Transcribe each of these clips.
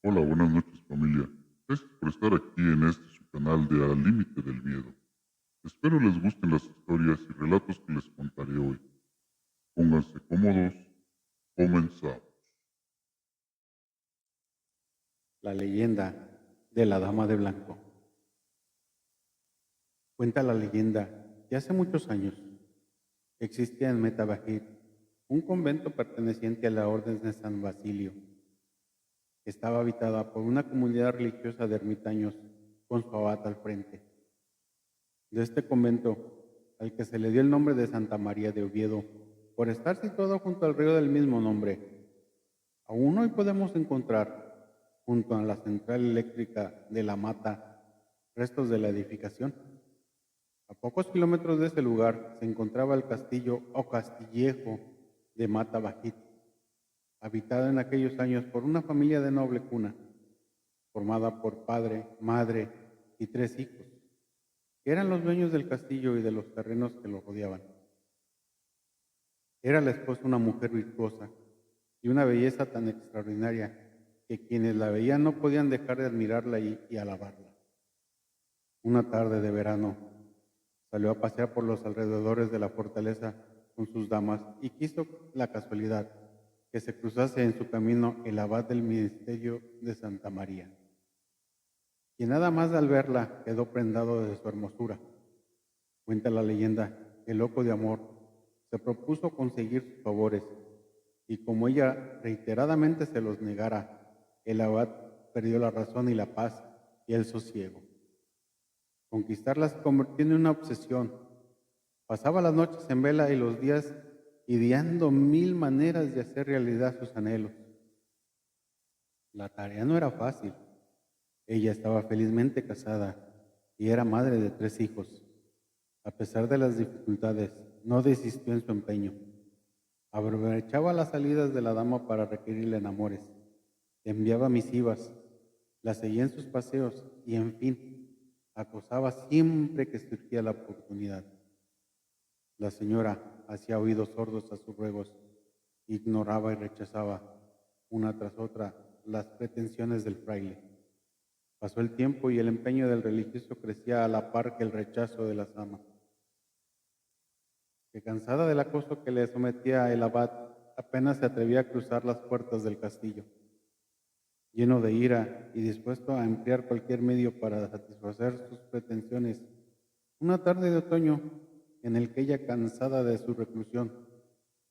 Hola, buenas noches familia. Gracias por estar aquí en este su canal de Al Límite del Miedo. Espero les gusten las historias y relatos que les contaré hoy. Pónganse cómodos, comenzamos. La leyenda de la Dama de Blanco. Cuenta la leyenda que hace muchos años existía en Metabajir un convento perteneciente a la Orden de San Basilio, que estaba habitada por una comunidad religiosa de ermitaños con su abad al frente. De este convento, al que se le dio el nombre de Santa María de Oviedo, por estar situado junto al río del mismo nombre, aún hoy podemos encontrar, junto a la central eléctrica de La Mata, restos de la edificación. A pocos kilómetros de ese lugar se encontraba el castillo o castillejo de Mata Bajit, habitado en aquellos años por una familia de noble cuna, formada por padre, madre y tres hijos, que eran los dueños del castillo y de los terrenos que lo rodeaban. Era la esposa una mujer virtuosa y una belleza tan extraordinaria que quienes la veían no podían dejar de admirarla y alabarla. Una tarde de verano salió a pasear por los alrededores de la fortaleza con sus damas y quiso la casualidad que se cruzase en su camino el abad del ministerio de Santa María, y nada más al verla quedó prendado de su hermosura. Cuenta la leyenda que loco de amor se propuso conseguir sus favores, y como ella reiteradamente se los negara, el abad perdió la razón y la paz y el sosiego. Conquistarla se convirtió en una obsesión. Pasaba las noches en vela y los días ideando mil maneras de hacer realidad sus anhelos. La tarea no era fácil. Ella estaba felizmente casada y era madre de tres hijos. A pesar de las dificultades, no desistió en su empeño. Aprovechaba las salidas de la dama para requerirle en amores. Le enviaba misivas, la seguía en sus paseos y, en fin, acosaba siempre que surgía la oportunidad. La señora hacía oídos sordos a sus ruegos, ignoraba y rechazaba una tras otra las pretensiones del fraile. Pasó el tiempo y el empeño del religioso crecía a la par que el rechazo de las damas, que cansada del acoso que le sometía el abad, apenas se atrevía a cruzar las puertas del castillo. Lleno de ira y dispuesto a emplear cualquier medio para satisfacer sus pretensiones, una tarde de otoño, en el que ella, cansada de su reclusión,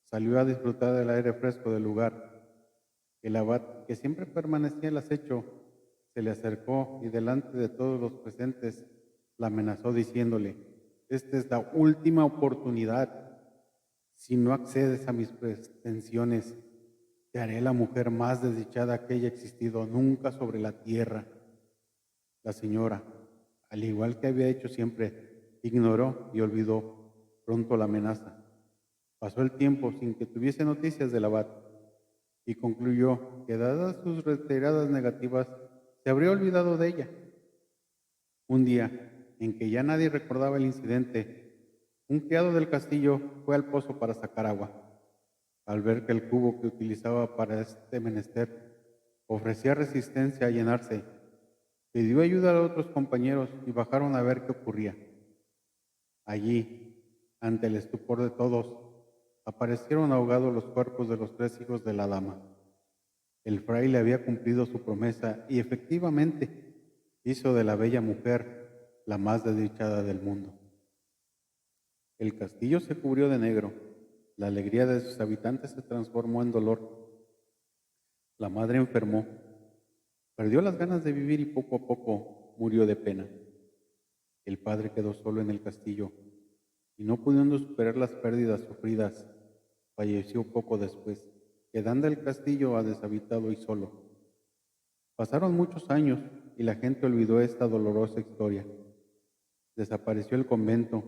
salió a disfrutar del aire fresco del lugar, el abad, que siempre permanecía al acecho, se le acercó y delante de todos los presentes la amenazó diciéndole: «Esta es la última oportunidad. Si no accedes a mis pretensiones, te haré la mujer más desdichada que haya existido nunca sobre la tierra». La señora, al igual que había hecho siempre, ignoró y olvidó pronto la amenaza. Pasó el tiempo sin que tuviese noticias del abad y concluyó que, dadas sus reiteradas negativas, se habría olvidado de ella. Un día, en que ya nadie recordaba el incidente, un criado del castillo fue al pozo para sacar agua. Al ver que el cubo que utilizaba para este menester ofrecía resistencia a llenarse, pidió ayuda a otros compañeros y bajaron a ver qué ocurría. Allí, ante el estupor de todos, aparecieron ahogados los cuerpos de los tres hijos de la dama. El fraile había cumplido su promesa y efectivamente hizo de la bella mujer la más desdichada del mundo. El castillo se cubrió de negro, la alegría de sus habitantes se transformó en dolor. La madre enfermó, perdió las ganas de vivir y poco a poco murió de pena. El padre quedó solo en el castillo y, no pudiendo superar las pérdidas sufridas, falleció poco después, quedando el castillo deshabitado y solo. Pasaron muchos años y la gente olvidó esta dolorosa historia. Desapareció el convento,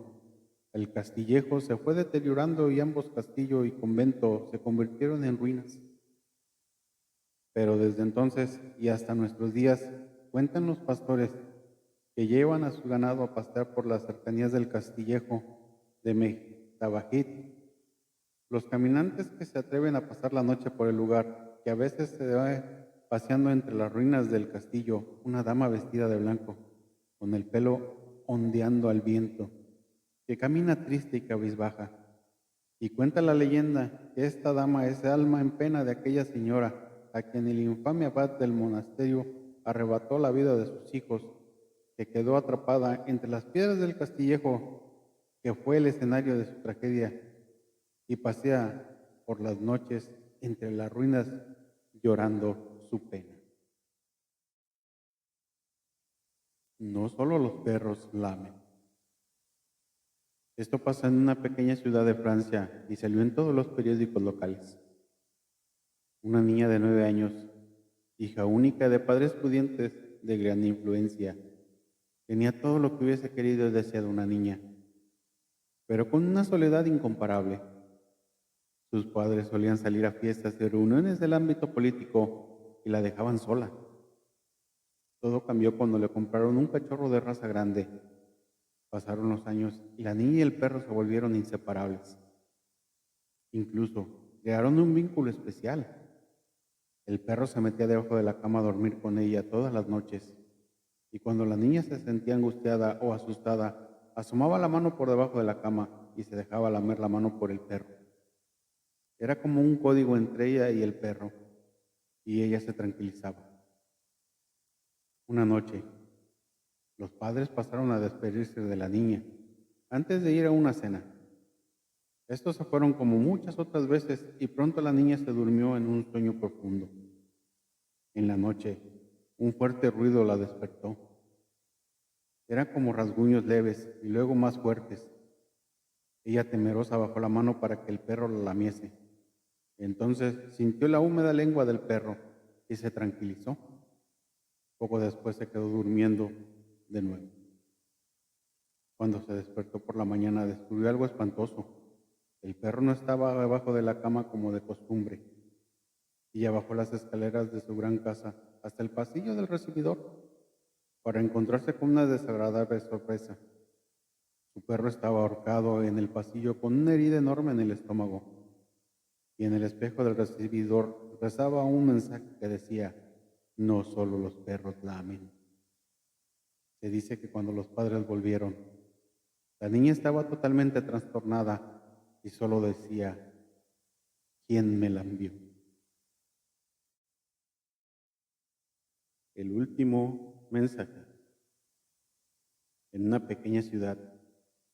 el castillejo se fue deteriorando y ambos, castillo y convento, se convirtieron en ruinas. Pero desde entonces y hasta nuestros días, cuentan los pastores que llevan a su ganado a pastar por las cercanías del castillejo de Metabajit. Los caminantes que se atreven a pasar la noche por el lugar, que a veces se ve paseando entre las ruinas del castillo una dama vestida de blanco, con el pelo ondeando al viento, que camina triste y cabizbaja. Y cuenta la leyenda que esta dama es alma en pena de aquella señora a quien el infame abad del monasterio arrebató la vida de sus hijos, que quedó atrapada entre las piedras del castillejo que fue el escenario de su tragedia, y pasea por las noches entre las ruinas llorando su pena. No solo los perros lamen. Esto pasa en una pequeña ciudad de Francia y salió en todos los periódicos locales. Una niña de 9 años, hija única de padres pudientes de gran influencia, tenía todo lo que hubiese querido y deseado una niña, pero con una soledad incomparable. Sus padres solían salir a fiestas y reuniones del ámbito político y la dejaban sola. Todo cambió cuando le compraron un cachorro de raza grande. Pasaron los años y la niña y el perro se volvieron inseparables. Incluso crearon un vínculo especial. El perro se metía debajo de la cama a dormir con ella todas las noches, y cuando la niña se sentía angustiada o asustada, asomaba la mano por debajo de la cama y se dejaba lamer la mano por el perro. Era como un código entre ella y el perro, y ella se tranquilizaba. Una noche, los padres pasaron a despedirse de la niña antes de ir a una cena. Estos se fueron como muchas otras veces y pronto la niña se durmió en un sueño profundo. En la noche, un fuerte ruido la despertó. Eran como rasguños leves y luego más fuertes. Ella temerosa bajó la mano para que el perro la lamiese. Entonces sintió la húmeda lengua del perro y se tranquilizó. Poco después se quedó durmiendo de nuevo. Cuando se despertó por la mañana descubrió algo espantoso. El perro no estaba debajo de la cama como de costumbre. Ella bajó las escaleras de su gran casa hasta el pasillo del recibidor para encontrarse con una desagradable sorpresa. Su perro estaba ahorcado en el pasillo con una herida enorme en el estómago, y en el espejo del recibidor rezaba un mensaje que decía: no solo los perros lamen. Se dice que cuando los padres volvieron, la niña estaba totalmente trastornada y solo decía: ¿quién me lambió? El último mensaje. En una pequeña ciudad,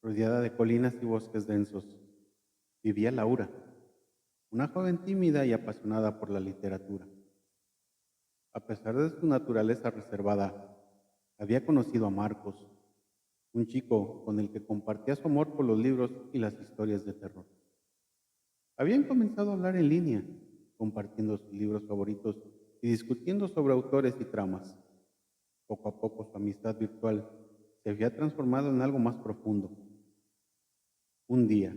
rodeada de colinas y bosques densos, vivía Laura, una joven tímida y apasionada por la literatura. A pesar de su naturaleza reservada, había conocido a Marcos, un chico con el que compartía su amor por los libros y las historias de terror. Habían comenzado a hablar en línea, compartiendo sus libros favoritos y discutiendo sobre autores y tramas. Poco a poco su amistad virtual se había transformado en algo más profundo. Un día,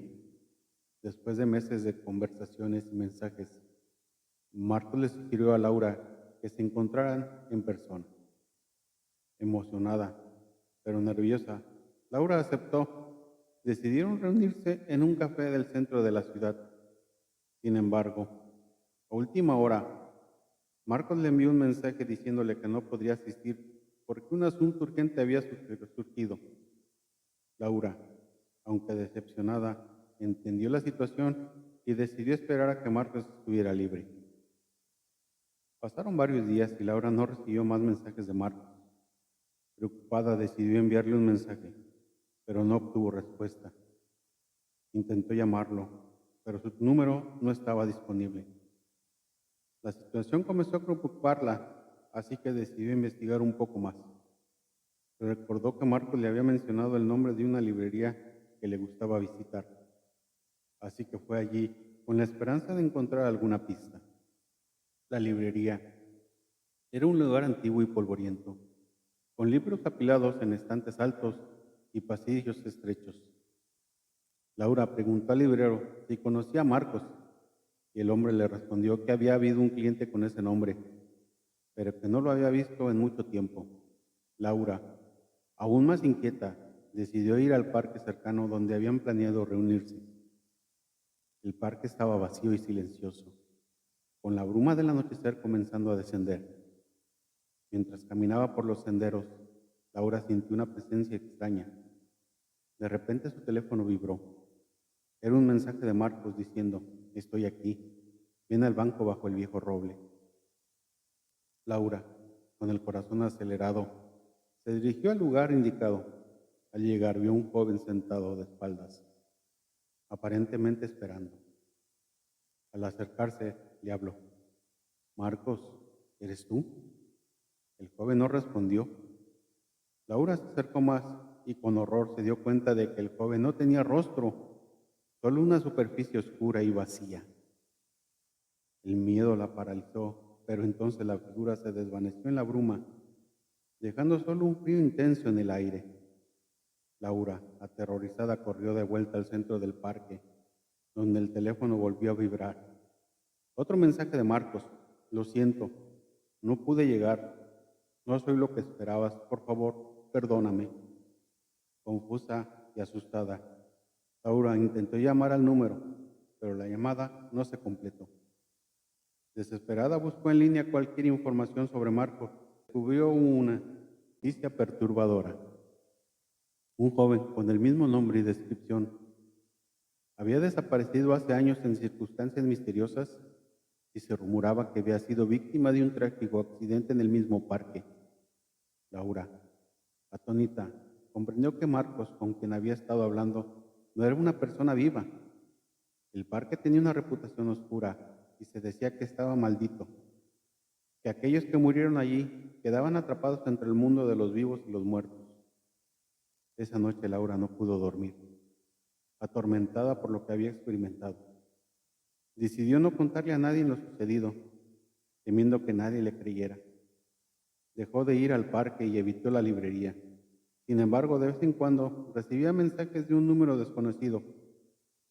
después de meses de conversaciones y mensajes, Marcos le sugirió a Laura que se encontraran en persona. Emocionada, pero nerviosa, Laura aceptó. Decidieron reunirse en un café del centro de la ciudad. Sin embargo, a última hora, Marcos le envió un mensaje diciéndole que no podría asistir porque un asunto urgente había surgido. Laura, aunque decepcionada, entendió la situación y decidió esperar a que Marcos estuviera libre. Pasaron varios días y Laura no recibió más mensajes de Marcos. Preocupada, decidió enviarle un mensaje, pero no obtuvo respuesta. Intentó llamarlo, pero su número no estaba disponible. La situación comenzó a preocuparla, así que decidió investigar un poco más. Recordó que Marcos le había mencionado el nombre de una librería que le gustaba visitar, así que fue allí con la esperanza de encontrar alguna pista. La librería era un lugar antiguo y polvoriento, con libros apilados en estantes altos y pasillos estrechos. Laura preguntó al librero si conocía a Marcos, y el hombre le respondió que había habido un cliente con ese nombre, pero que no lo había visto en mucho tiempo. Laura, aún más inquieta, decidió ir al parque cercano donde habían planeado reunirse. El parque estaba vacío y silencioso, con la bruma del anochecer comenzando a descender. Mientras caminaba por los senderos, Laura sintió una presencia extraña. De repente su teléfono vibró. Era un mensaje de Marcos diciendo: estoy aquí, ven al banco bajo el viejo roble. Laura, con el corazón acelerado, se dirigió al lugar indicado. Al llegar vio a un joven sentado de espaldas, aparentemente esperando. Al acercarse, le habló: Marcos, ¿eres tú? El joven no respondió. Laura se acercó más y con horror se dio cuenta de que el joven no tenía rostro, solo una superficie oscura y vacía. El miedo la paralizó, pero entonces la figura se desvaneció en la bruma, dejando solo un frío intenso en el aire. Laura, aterrorizada, corrió de vuelta al centro del parque, donde el teléfono volvió a vibrar. Otro mensaje de Marcos: lo siento, no pude llegar, no soy lo que esperabas, por favor, perdóname. Confusa y asustada, Laura intentó llamar al número, pero la llamada no se completó. Desesperada buscó en línea cualquier información sobre Marcos. Descubrió una noticia perturbadora. Un joven con el mismo nombre y descripción había desaparecido hace años en circunstancias misteriosas y se rumoraba que había sido víctima de un trágico accidente en el mismo parque. Laura, atónita, comprendió que Marcos, con quien había estado hablando, no era una persona viva. El parque tenía una reputación oscura y se decía que estaba maldito, que aquellos que murieron allí quedaban atrapados entre el mundo de los vivos y los muertos. Esa noche Laura no pudo dormir, atormentada por lo que había experimentado. Decidió no contarle a nadie lo sucedido, temiendo que nadie le creyera. Dejó de ir al parque y evitó la librería. Sin embargo, de vez en cuando recibía mensajes de un número desconocido,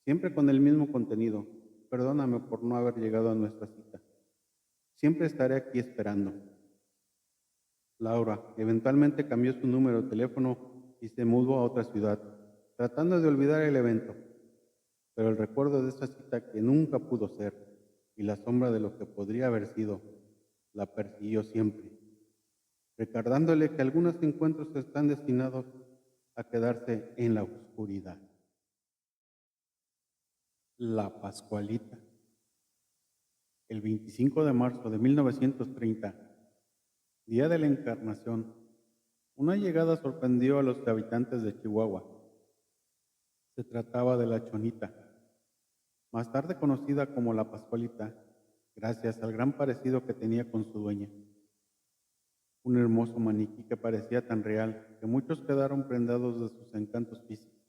siempre con el mismo contenido: perdóname por no haber llegado a nuestra cita. Siempre estaré aquí esperando. Laura eventualmente cambió su número de teléfono y se mudó a otra ciudad, tratando de olvidar el evento. Pero el recuerdo de esa cita que nunca pudo ser y la sombra de lo que podría haber sido la persiguió siempre, recordándole que algunos encuentros están destinados a quedarse en la oscuridad. La Pascualita. El 25 de marzo de 1930, día de la Encarnación, una llegada sorprendió a los habitantes de Chihuahua. Se trataba de la Chonita, más tarde conocida como la Pascualita, gracias al gran parecido que tenía con su dueña. Un hermoso maniquí que parecía tan real que muchos quedaron prendados de sus encantos físicos.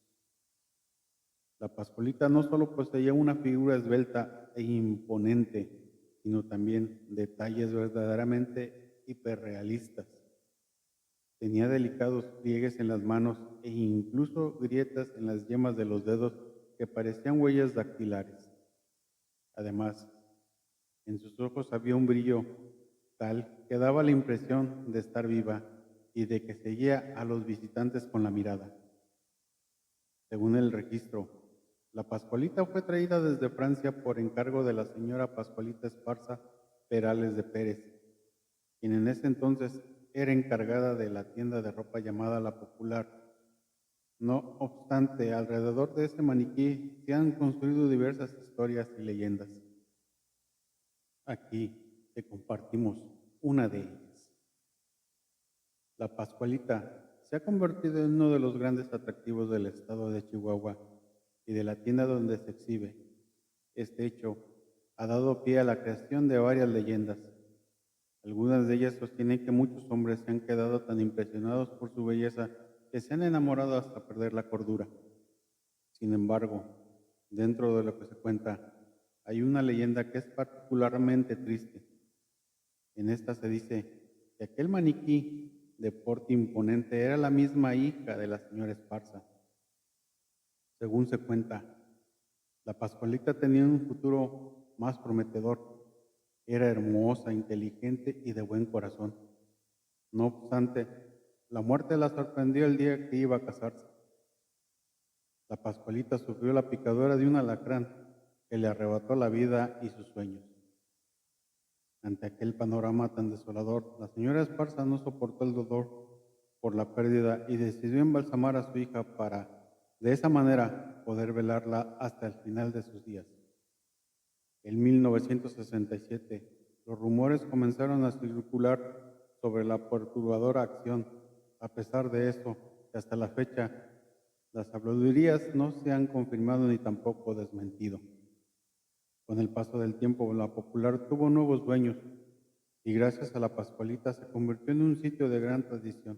La Pascualita no solo poseía una figura esbelta e imponente, sino también detalles verdaderamente hiperrealistas. Tenía delicados pliegues en las manos e incluso grietas en las yemas de los dedos que parecían huellas dactilares. Además, en sus ojos había un brillo tal que daba la impresión de estar viva y de que seguía a los visitantes con la mirada. Según el registro, la Pascualita fue traída desde Francia por encargo de la señora Pascualita Esparza Perales de Pérez, quien en ese entonces era encargada de la tienda de ropa llamada La Popular. No obstante, alrededor de este maniquí se han construido diversas historias y leyendas. Aquí te compartimos una de ellas. La Pascualita se ha convertido en uno de los grandes atractivos del estado de Chihuahua y de la tienda donde se exhibe. Este hecho ha dado pie a la creación de varias leyendas. Algunas de ellas sostienen que muchos hombres se han quedado tan impresionados por su belleza que se han enamorado hasta perder la cordura. Sin embargo, dentro de lo que se cuenta, hay una leyenda que es particularmente triste. En esta se dice que aquel maniquí de porte imponente era la misma hija de la señora Esparza. Según se cuenta, la Pascualita tenía un futuro más prometedor. Era hermosa, inteligente y de buen corazón. No obstante, la muerte la sorprendió el día que iba a casarse. La Pascualita sufrió la picadura de un alacrán que le arrebató la vida y sus sueños. Ante aquel panorama tan desolador, la señora Esparza no soportó el dolor por la pérdida y decidió embalsamar a su hija para, de esa manera, poder velarla hasta el final de sus días. En 1967, los rumores comenzaron a circular sobre la perturbadora acción. A pesar de eso, hasta la fecha, las habladurías no se han confirmado ni tampoco desmentido. Con el paso del tiempo, la popular tuvo nuevos dueños y gracias a la Pascualita se convirtió en un sitio de gran tradición.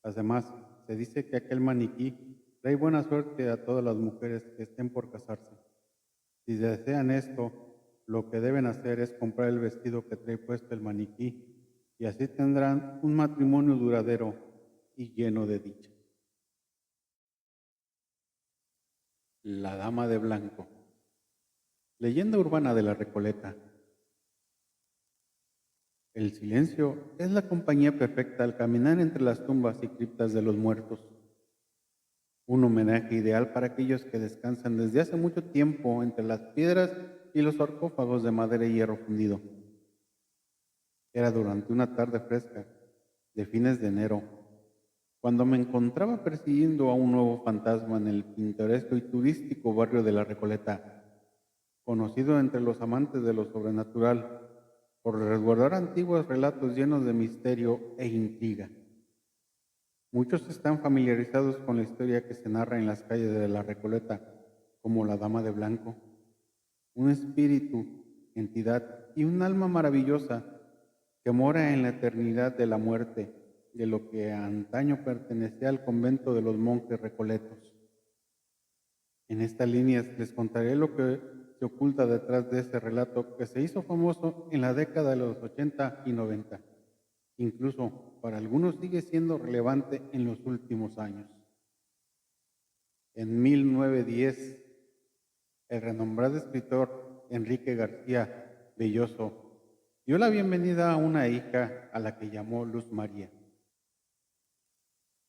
Además, se dice que aquel maniquí trae buena suerte a todas las mujeres que estén por casarse. Si desean esto, lo que deben hacer es comprar el vestido que trae puesto el maniquí y así tendrán un matrimonio duradero y lleno de dicha. La Dama de Blanco. Leyenda urbana de la Recoleta. El silencio es la compañía perfecta al caminar entre las tumbas y criptas de los muertos. Un homenaje ideal para aquellos que descansan desde hace mucho tiempo entre las piedras y los sarcófagos de madera y hierro fundido. Era durante una tarde fresca de fines de enero, cuando me encontraba persiguiendo a un nuevo fantasma en el pintoresco y turístico barrio de La Recoleta, conocido entre los amantes de lo sobrenatural por resguardar antiguos relatos llenos de misterio e intriga. Muchos están familiarizados con la historia que se narra en las calles de La Recoleta, como la Dama de Blanco, un espíritu, entidad y un alma maravillosa que mora en la eternidad de la muerte, de lo que antaño pertenecía al convento de los monjes recoletos. En estas líneas les contaré lo que se oculta detrás de ese relato que se hizo famoso en la década de los 80 y 90. Incluso para algunos sigue siendo relevante en los últimos años. En 1910, el renombrado escritor Enrique García Belloso dio la bienvenida a una hija a la que llamó Luz María.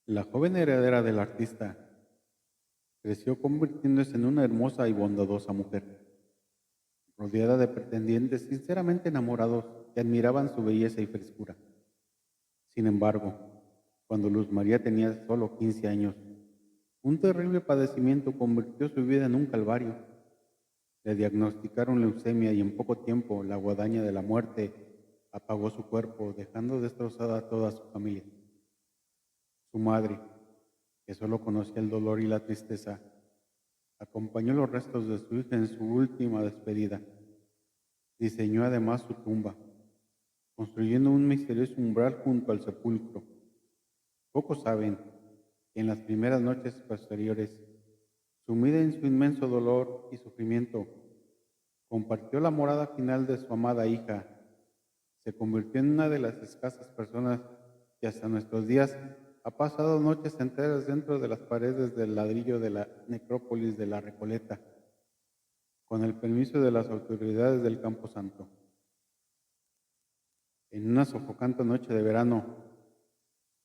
La joven heredera del artista creció convirtiéndose en una hermosa y bondadosa mujer, rodeada de pretendientes sinceramente enamorados que admiraban su belleza y frescura. Sin embargo, cuando Luz María tenía solo 15 años, un terrible padecimiento convirtió su vida en un calvario. Le diagnosticaron leucemia y en poco tiempo la guadaña de la muerte apagó su cuerpo, dejando destrozada a toda su familia. Su madre, que solo conocía el dolor y la tristeza, acompañó los restos de su hija en su última despedida. Diseñó además su tumba, construyendo un misterioso umbral junto al sepulcro. Pocos saben que en las primeras noches posteriores, sumida en su inmenso dolor y sufrimiento, compartió la morada final de su amada hija. Se convirtió en una de las escasas personas que hasta nuestros días ha pasado noches enteras dentro de las paredes del ladrillo de la necrópolis de La Recoleta, con el permiso de las autoridades del Campo Santo. En una sofocante noche de verano,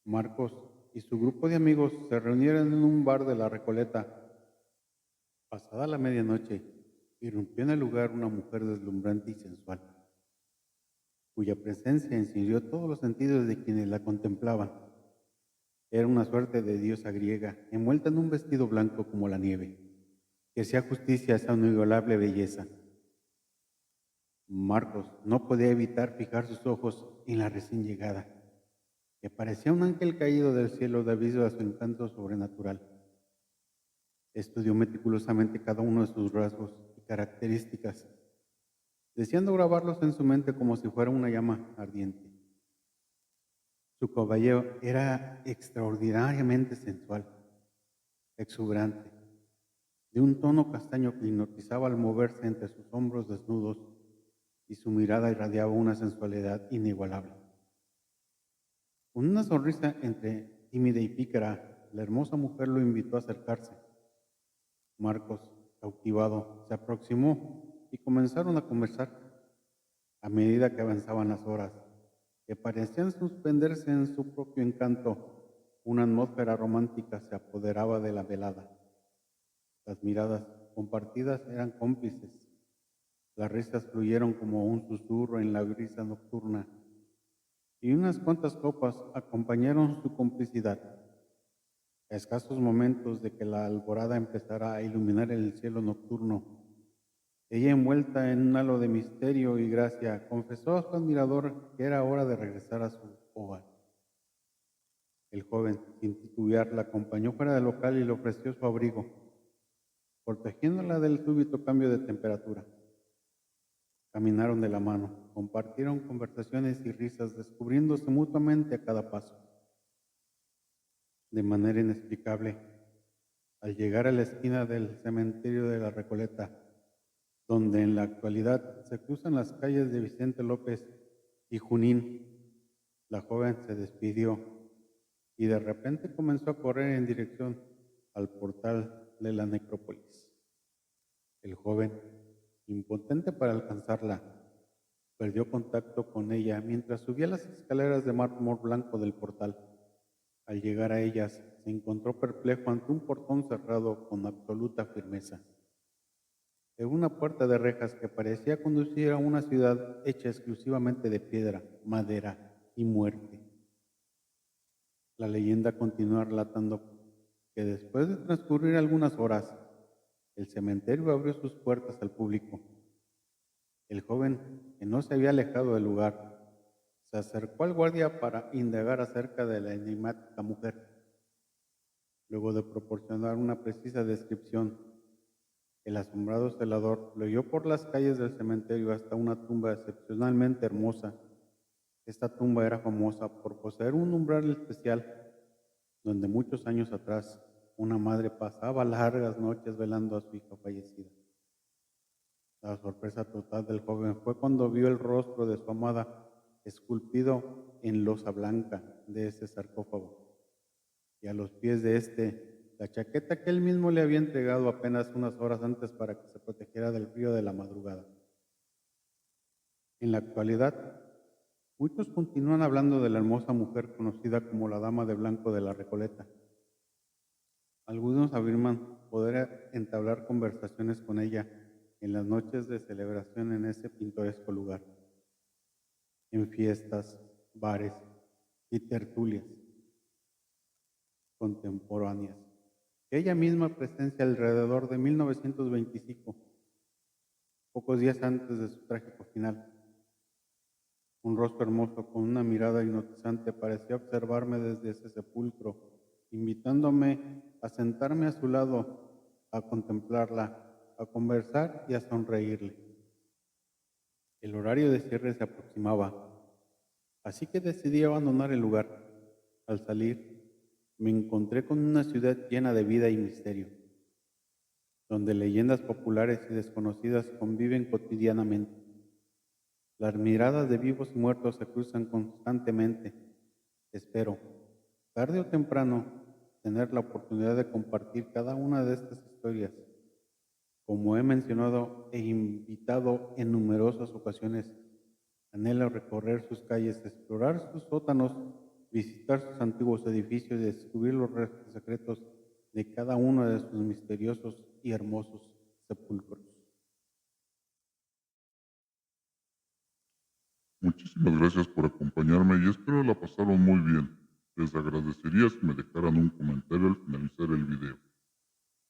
Marcos y su grupo de amigos se reunieron en un bar de La Recoleta. Pasada la medianoche, irrumpió en el lugar una mujer deslumbrante y sensual, cuya presencia encendió todos los sentidos de quienes la contemplaban. Era una suerte de diosa griega, envuelta en un vestido blanco como la nieve, que hacía justicia a esa inigualable belleza. Marcos no podía evitar fijar sus ojos en la recién llegada, que parecía un ángel caído del cielo debido a su encanto sobrenatural. Estudió meticulosamente cada uno de sus rasgos y características, deseando grabarlos en su mente como si fuera una llama ardiente. Su cabello era extraordinariamente sensual, exuberante, de un tono castaño que hipnotizaba al moverse entre sus hombros desnudos, y su mirada irradiaba una sensualidad inigualable. Con una sonrisa entre tímida y pícara, la hermosa mujer lo invitó a acercarse. Marcos, cautivado, se aproximó y comenzaron a conversar. A medida que avanzaban las horas, que parecían suspenderse en su propio encanto, una atmósfera romántica se apoderaba de la velada. Las miradas compartidas eran cómplices. Las risas fluyeron como un susurro en la brisa nocturna, y unas cuantas copas acompañaron su complicidad. A escasos momentos de que la alborada empezara a iluminar el cielo nocturno, ella, envuelta en un halo de misterio y gracia, confesó a su admirador que era hora de regresar a su hogar. El joven, sin titubear, la acompañó fuera del local y le ofreció su abrigo, protegiéndola del súbito cambio de temperatura. Caminaron de la mano, compartieron conversaciones y risas, descubriéndose mutuamente a cada paso. De manera inexplicable, al llegar a la esquina del cementerio de la Recoleta, donde en la actualidad se cruzan las calles de Vicente López y Junín, la joven se despidió y de repente comenzó a correr en dirección al portal de la necrópolis. El joven, impotente para alcanzarla, perdió contacto con ella mientras subía las escaleras de mármol blanco del portal. Al llegar a ellas, se encontró perplejo ante un portón cerrado con absoluta firmeza. En una puerta de rejas que parecía conducir a una ciudad hecha exclusivamente de piedra, madera y muerte. La leyenda continúa relatando que después de transcurrir algunas horas, el cementerio abrió sus puertas al público. El joven, que no se había alejado del lugar, se acercó al guardia para indagar acerca de la enigmática mujer. Luego de proporcionar una precisa descripción, el asombrado celador lo guió por las calles del cementerio hasta una tumba excepcionalmente hermosa. Esta tumba era famosa por poseer un umbral especial, donde muchos años atrás una madre pasaba largas noches velando a su hija fallecida. La sorpresa total del joven fue cuando vio el rostro de su amada esculpido en losa blanca de ese sarcófago, y a los pies de la chaqueta que él mismo le había entregado apenas unas horas antes para que se protegiera del frío de la madrugada. En la actualidad, muchos continúan hablando de la hermosa mujer conocida como la Dama de Blanco de la Recoleta. Algunos afirman poder entablar conversaciones con ella en las noches de celebración en ese pintoresco lugar, en fiestas, bares y tertulias contemporáneas. Ella misma presencia alrededor de 1925, pocos días antes de su trágico final. Un rostro hermoso con una mirada hipnotizante parecía observarme desde ese sepulcro, invitándome a sentarme a su lado, a contemplarla, a conversar y a sonreírle. El horario de cierre se aproximaba, así que decidí abandonar el lugar. Al salir, me encontré con una ciudad llena de vida y misterio, donde leyendas populares y desconocidas conviven cotidianamente. Las miradas de vivos y muertos se cruzan constantemente. Espero, tarde o temprano, tener la oportunidad de compartir cada una de estas historias. Como he mencionado e invitado en numerosas ocasiones, anhelo recorrer sus calles, explorar sus sótanos, visitar sus antiguos edificios y descubrir los restos secretos de cada uno de sus misteriosos y hermosos sepulcros. Muchísimas gracias por acompañarme y espero la pasaron muy bien. Les agradecería si me dejaran un comentario al finalizar el video.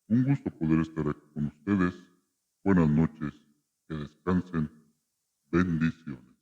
Un gusto poder estar aquí con ustedes. Buenas noches, que descansen. Bendiciones.